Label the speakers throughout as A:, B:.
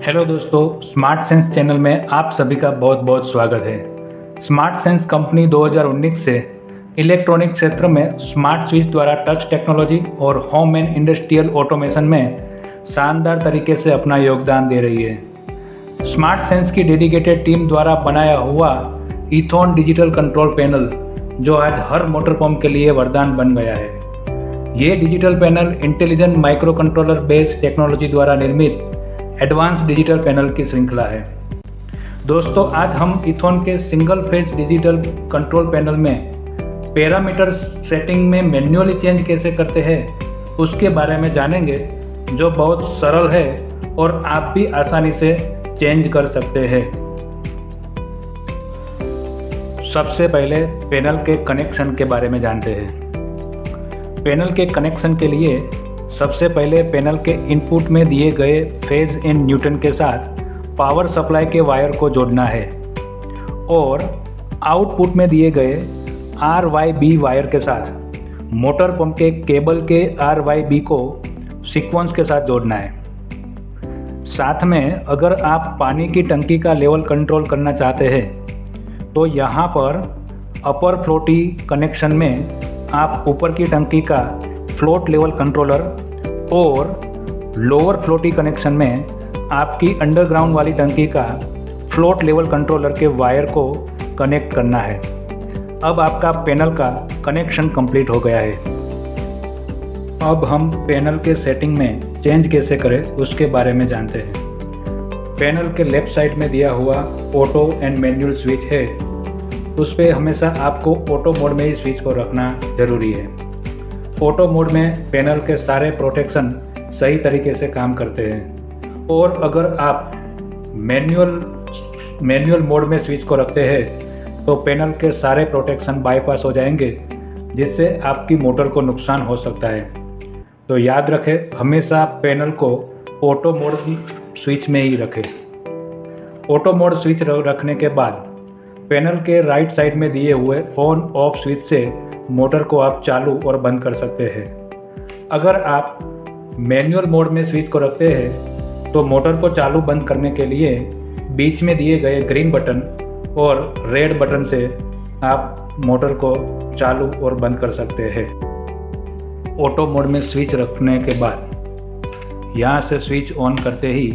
A: Hello दोस्तों, smart sense channel में आप सभी का बहुत बहुत स्वागत है। स्मार्ट सेंस कंपनी 2019 से इलेक्ट्रॉनिक क्षेत्र में स्मार्ट स्विच द्वारा टच टेक्नोलॉजी और होम एंड इंडस्ट्रियल ऑटोमेशन में शानदार तरीके से अपना योगदान दे रही है। स्मार्ट सेंस की डेडिकेटेड टीम द्वारा बनाया हुआ इथॉन डिजिटल कंट्रोल पैनल जो आज हर मोटर पंप के लिए वरदान बन गया है। ये digital panel intelligent micro controller based technology द्वारा निर्मित एडवांस डिजिटल पैनल की श्रृंखला है। दोस्तों, आज हम इथॉन के single phase digital control panel में पैरामीटर सेटिंग में मैन्युअली चेंज कैसे करते हैं उसके बारे में जानेंगे, जो बहुत सरल है और आप भी आसानी से चेंज कर सकते हैं। सबसे पहले पैनल के कनेक्शन के बारे में जानते हैं। पैनल के कनेक्शन के लिए सबसे पहले पैनल के इनपुट में दिए गए फेज इन न्यूटन के साथ पावर सप्लाई के वायर को जोड़ना है और आउटपुट में दिए गए RYB वायर के साथ मोटर पंप के केबल के RYB को सीक्वेंस के साथ जोड़ना है। साथ में अगर आप पानी की टंकी का लेवल कंट्रोल करना चाहते हैं तो यहाँ पर अपर फ्लोटी कनेक्शन में आप ऊपर की टंकी का फ्लोट लेवल कंट्रोलर और लोअर फ्लोटी कनेक्शन में आपकी अंडरग्राउंड वाली टंकी का फ्लोट लेवल कंट्रोलर के वायर को कनेक्ट करना है। अब आपका पैनल का कनेक्शन कंप्लीट हो गया है। अब हम पैनल के सेटिंग में चेंज कैसे करें उसके बारे में जानते हैं। पैनल के लेफ्ट साइड में दिया हुआ ऑटो एंड मैनुअल स्विच है, उस पर हमेशा आपको ऑटो मोड में ही स्विच को रखना ज़रूरी है। ऑटो मोड में पैनल के सारे प्रोटेक्शन सही तरीके से काम करते हैं और अगर आप मैनुअल मोड में स्विच को रखते हैं तो पैनल के सारे प्रोटेक्शन बाईपास हो जाएंगे, जिससे आपकी मोटर को नुकसान हो सकता है। तो याद रखें, हमेशा पैनल को ऑटो मोड स्विच में ही रखें। ऑटो मोड स्विच रखने के बाद पैनल के राइट साइड में दिए हुए ऑन ऑफ स्विच से मोटर को आप चालू और बंद कर सकते हैं। अगर आप मैनुअल मोड में स्विच को रखते हैं तो मोटर को चालू बंद करने के लिए बीच में दिए गए ग्रीन बटन और रेड बटन से आप मोटर को चालू और बंद कर सकते हैं। ऑटो मोड में स्विच रखने के बाद यहाँ से स्विच ऑन करते ही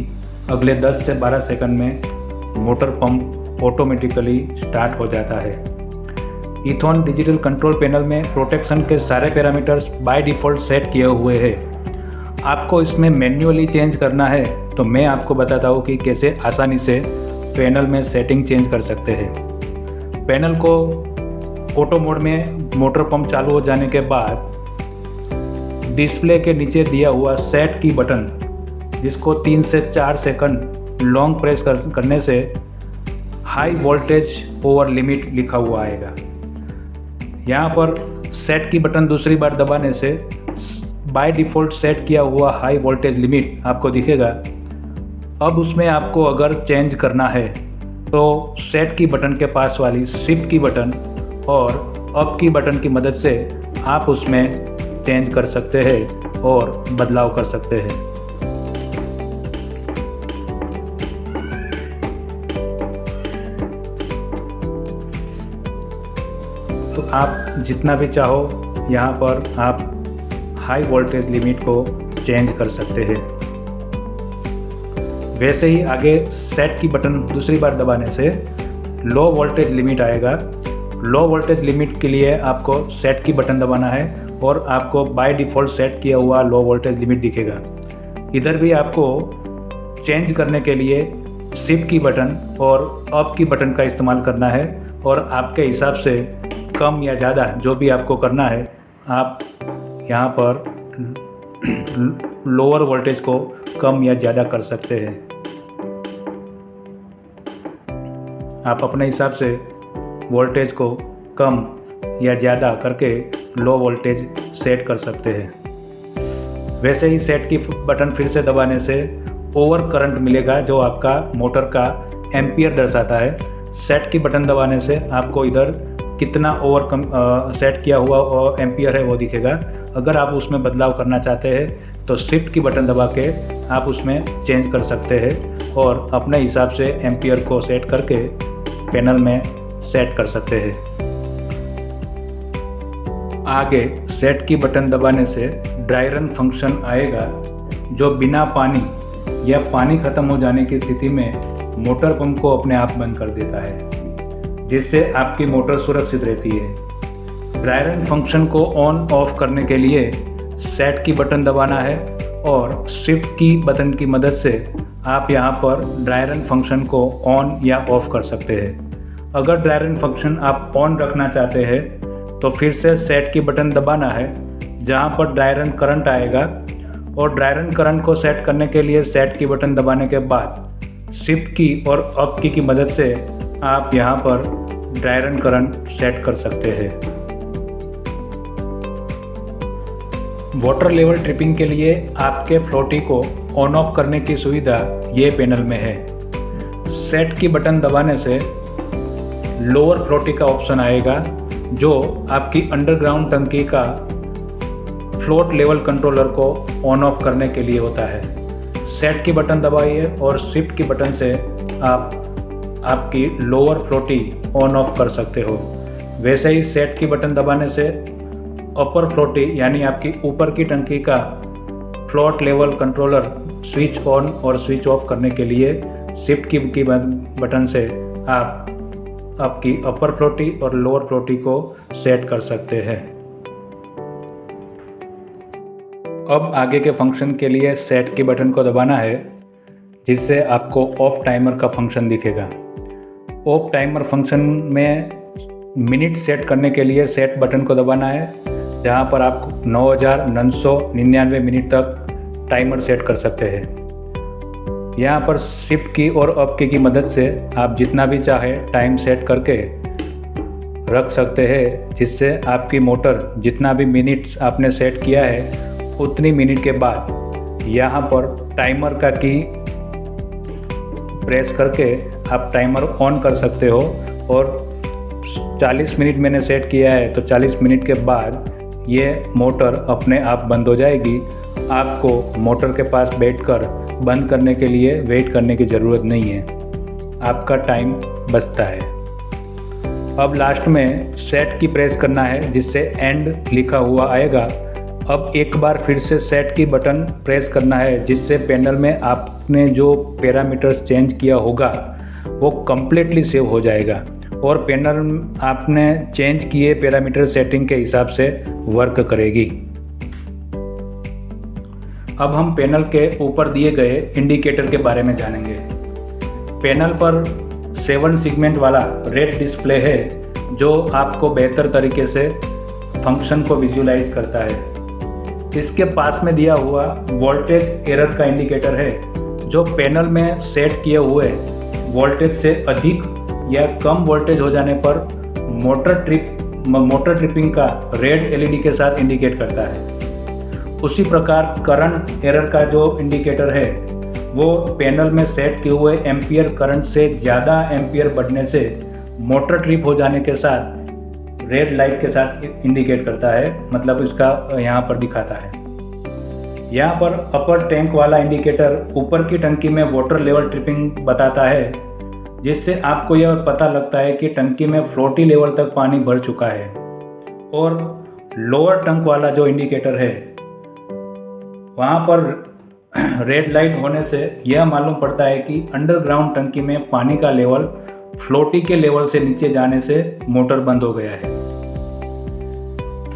A: अगले 10 से 12 सेकंड में मोटर पंप ऑटोमेटिकली स्टार्ट हो जाता है। इथॉन डिजिटल कंट्रोल पैनल में प्रोटेक्शन के सारे पैरामीटर्स बाय डिफ़ॉल्ट सेट किए हुए हैं। आपको इसमें मैन्युअली चेंज करना है तो मैं आपको बताता हूँ कि कैसे आसानी से पैनल में सेटिंग चेंज कर सकते हैं। पैनल को ऑटो मोड में मोटर पंप चालू हो जाने के बाद डिस्प्ले के नीचे दिया हुआ सेट की बटन, जिसको 3 से 4 सेकंड लॉन्ग प्रेस करने से हाई वोल्टेज ओवर लिमिट लिखा हुआ आएगा। यहाँ पर सेट की बटन दूसरी बार दबाने से बाय डिफ़ॉल्ट सेट किया हुआ हाई वोल्टेज लिमिट आपको दिखेगा। अब उसमें आपको अगर चेंज करना है तो सेट की बटन के पास वाली शिफ्ट की बटन और अप की बटन की मदद से आप उसमें चेंज कर सकते हैं और बदलाव कर सकते हैं। तो आप जितना भी चाहो यहाँ पर आप हाई वोल्टेज लिमिट को चेंज कर सकते हैं। वैसे ही आगे सेट की बटन दूसरी बार दबाने से लो वोल्टेज लिमिट आएगा। लो वोल्टेज लिमिट के लिए आपको सेट की बटन दबाना है और आपको बाय डिफ़ॉल्ट सेट किया हुआ लो वोल्टेज लिमिट दिखेगा। इधर भी आपको चेंज करने के लिए शिफ्ट की बटन और अप की बटन का इस्तेमाल करना है और आपके हिसाब से कम या ज़्यादा जो भी आपको करना है, आप यहाँ पर लोअर वोल्टेज को कम या ज़्यादा कर सकते हैं। आप अपने हिसाब से वोल्टेज को कम या ज़्यादा करके लो वोल्टेज सेट कर सकते हैं। वैसे ही सेट की बटन फिर से दबाने से ओवर करंट मिलेगा, जो आपका मोटर का एम्पियर दर्शाता है। सेट की बटन दबाने से आपको इधर कितना सेट किया हुआ एम्पियर है वो दिखेगा। अगर आप उसमें बदलाव करना चाहते हैं तो शिफ्ट की बटन दबा के आप उसमें चेंज कर सकते हैं और अपने हिसाब से एम्पियर को सेट करके पैनल में सेट कर सकते हैं। आगे सेट की बटन दबाने से ड्राई रन फंक्शन आएगा, जो बिना पानी या पानी ख़त्म हो जाने की स्थिति में मोटर पंप को अपने आप बंद कर देता है, जिससे आपकी मोटर सुरक्षित रहती है। ड्राई रन फंक्शन को ऑन ऑफ करने के लिए सेट की बटन दबाना है और शिफ्ट की बटन की मदद से आप यहाँ पर ड्राई रन फंक्शन को ऑन या ऑफ कर सकते हैं। अगर ड्राई रन फंक्शन आप ऑन रखना चाहते हैं तो फिर से सेट की बटन दबाना है, जहाँ पर ड्राई रन करंट आएगा, और ड्राई रन करंट को सेट करने के लिए सेट की बटन दबाने के बाद शिफ्ट की और अप की मदद से आप यहाँ पर ड्राई रन करंट सेट कर सकते हैं। वाटर लेवल ट्रिपिंग के लिए आपके फ्लोटी को ऑन ऑफ करने की सुविधा ये पैनल में है। सेट की बटन दबाने से लोअर फ्लोटी का ऑप्शन आएगा, जो आपकी अंडरग्राउंड टंकी का फ्लोट लेवल कंट्रोलर को ऑन ऑफ करने के लिए होता है। सेट की बटन दबाइए और शिफ्ट की बटन से आप आपकी लोअर फ्लोटी ऑन ऑफ कर सकते हो। वैसे ही सेट की बटन दबाने से अपर फ्लोटी यानी आपकी ऊपर की टंकी का float level controller switch on और स्विच ऑफ करने के लिए शिफ्ट की बटन से आप आपकी अपर फ्लोटी और लोअर फ्लोटी को सेट कर सकते हैं। अब आगे के फंक्शन के लिए सेट की बटन को दबाना है, जिससे आपको ऑफ टाइमर का फंक्शन दिखेगा। ऑफ टाइमर फंक्शन में मिनट सेट करने के लिए सेट बटन को दबाना है, जहां पर आप 9999 मिनट तक टाइमर सेट कर सकते हैं। यहाँ पर शिफ्ट की और अप की मदद से आप जितना भी चाहे टाइम सेट करके रख सकते हैं, जिससे आपकी मोटर जितना भी मिनट्स आपने सेट किया है उतनी मिनट के बाद यहाँ पर टाइमर का की प्रेस करके आप टाइमर ऑन कर सकते हो। और 40 मिनट मैंने सेट किया है तो 40 मिनट के बाद ये मोटर अपने आप बंद हो जाएगी। आपको मोटर के पास बैठकर बंद करने के लिए वेट करने की ज़रूरत नहीं है, आपका टाइम बचता है। अब लास्ट में सेट की प्रेस करना है, जिससे एंड लिखा हुआ आएगा। अब एक बार फिर से सेट की बटन प्रेस करना है, जिससे पैनल में आपने जो पैरामीटर्स चेंज किया होगा वो कम्प्लीटली सेव हो जाएगा और पैनल आपने चेंज किए पैरामीटर सेटिंग के हिसाब से वर्क करेगी। अब हम पैनल के ऊपर दिए गए इंडिकेटर के बारे में जानेंगे। पैनल पर 7 सेगमेंट वाला रेड डिस्प्ले है, जो आपको बेहतर तरीके से फंक्शन को विजुलाइज करता है। इसके पास में दिया हुआ वोल्टेज एरर का इंडिकेटर है, जो पैनल में सेट किए हुए वोल्टेज से अधिक या कम वोल्टेज हो जाने पर मोटर ट्रिपिंग का रेड एलईडी के साथ इंडिकेट करता है। उसी प्रकार करंट एरर का जो इंडिकेटर है वो पैनल में सेट किए हुए एम्पियर करंट से ज़्यादा एम्पियर बढ़ने से मोटर ट्रिप हो जाने के साथ रेड लाइट के साथ इंडिकेट करता है, मतलब इसका यहाँ पर दिखाता है। यहाँ पर अपर टैंक वाला इंडिकेटर ऊपर की टंकी में वाटर लेवल ट्रिपिंग बताता है, जिससे आपको यह पता लगता है कि टंकी में फ्लोटी लेवल तक पानी भर चुका है। और लोअर टंक वाला जो इंडिकेटर है वहाँ पर रेड लाइट होने से यह मालूम पड़ता है कि अंडरग्राउंड टंकी में पानी का लेवल फ्लोटी के लेवल से नीचे जाने से मोटर बंद हो गया है।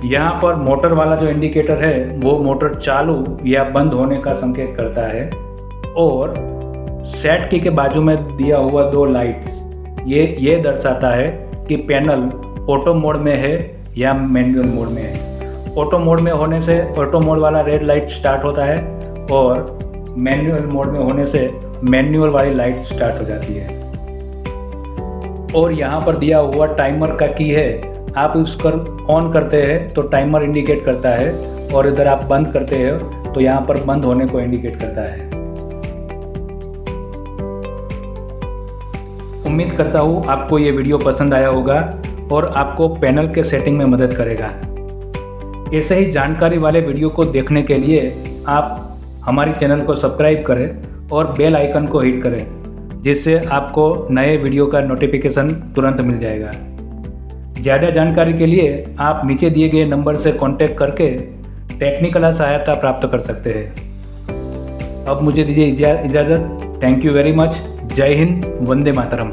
A: यहाँ पर मोटर वाला जो इंडिकेटर है वो मोटर चालू या बंद होने का संकेत करता है। और सेट की के बाजू में दिया हुआ 2 लाइट्स ये दर्शाता है कि पैनल ऑटो मोड में है या मैनुअल मोड में है। ऑटो मोड में होने से ऑटो मोड वाला रेड लाइट स्टार्ट होता है और मैनुअल मोड में होने से मैनुअल वाली लाइट स्टार्ट हो जाती है। और यहाँ पर दिया हुआ टाइमर का की है, आप उसको ऑन करते हैं तो टाइमर इंडिकेट करता है और इधर आप बंद करते हो तो यहाँ पर बंद होने को इंडिकेट करता है। उम्मीद करता हूँ आपको ये वीडियो पसंद आया होगा और आपको पैनल के सेटिंग में मदद करेगा। ऐसे ही जानकारी वाले वीडियो को देखने के लिए आप हमारी चैनल को सब्सक्राइब करें और बेल आइकन को हिट करें, जिससे आपको नए वीडियो का नोटिफिकेशन तुरंत मिल जाएगा। ज़्यादा जानकारी के लिए आप नीचे दिए गए नंबर से कांटेक्ट करके टेक्निकल सहायता प्राप्त कर सकते हैं। अब मुझे दीजिए इजाज़त। Thank you very much. जय हिंद, वंदे मातरम।